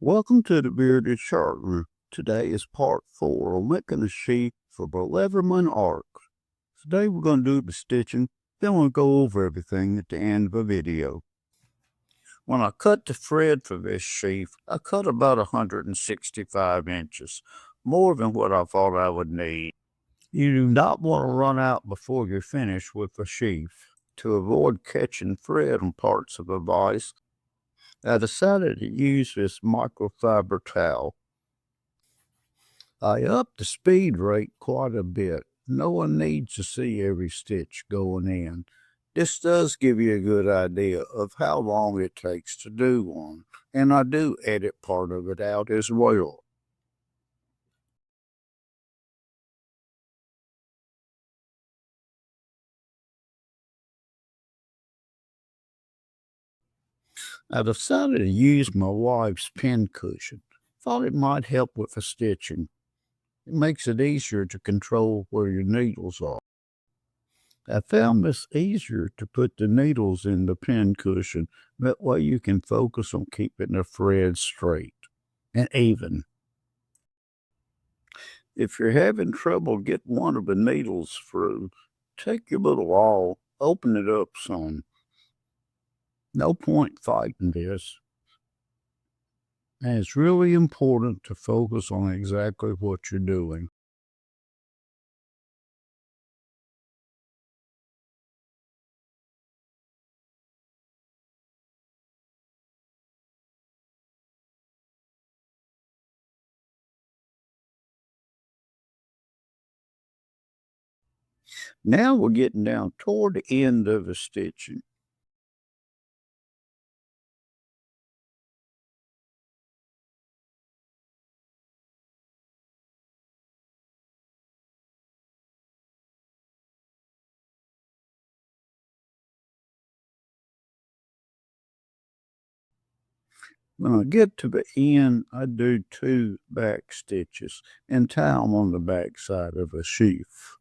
Welcome to the Bearded Sharpener. Today is part 4 on making a sheath for the Leatherman arc. Today we're going to do the stitching, then we'll go over everything at the end of the video. When I cut the thread for this sheath, I cut about 165 inches, more than what I thought I would need. You do not want to run out before you're finished with the sheath. To avoid catching thread on parts of the vise, I decided to use this microfiber towel. I upped the speed rate quite a bit. No one needs to see every stitch going in. This does give you a good idea of how long it takes to do one, and I do edit part of it out as well. I decided to use my wife's pin cushion. Thought it might help with the stitching. It makes it easier to control where your needles are. I found this easier to put the needles in the pin cushion. That way you can focus on keeping the thread straight and even. If you're having trouble getting one of the needles through, take your little awl, open it up some. No point fighting this. And it's really important to focus on exactly what you're doing. Now we're getting down toward the end of the stitching. When I get to the end, I do 2 back stitches and tie them on the back side of a sheath.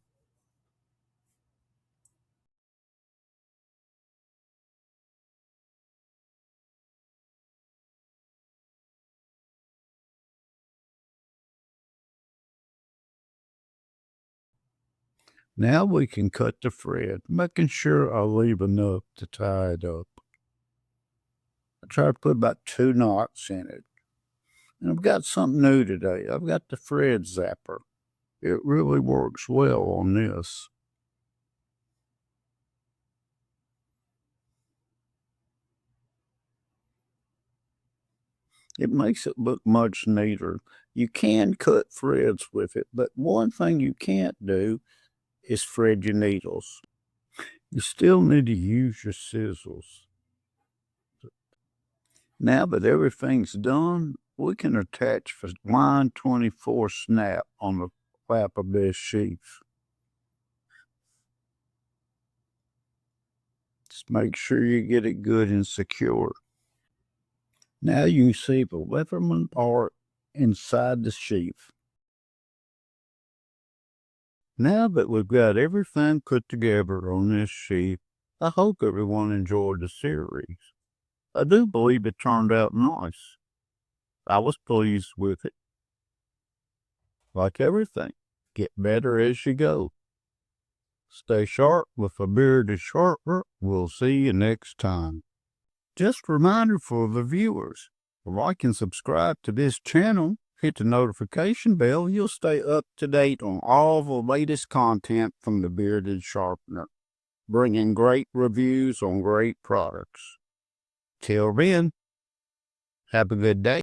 Now we can cut the thread, making sure I leave enough to tie it up. I try to put about 2 knots in it. And I've got something new today. I've got the thread zapper. It really works well on this. It makes it look much neater. You can cut threads with it, but one thing you can't do is thread your needles. You still need to use your scissors. Now that everything's done, we can attach the line 24 snap on the flap of this sheath. Just make sure you get it good and secure. Now you see the Leatherman part inside the sheath. Now that we've got everything put together on this sheath, I hope everyone enjoyed the series. I do believe it turned out nice. I was pleased with it. Like everything, get better as you go. Stay sharp with a bearded sharpener. We'll see you next time. Just a reminder for the viewers, like and subscribe to this channel. Hit the notification bell. You'll stay up to date on all the latest content from the Bearded Sharpener, bringing great reviews on great products. Till then, have a good day.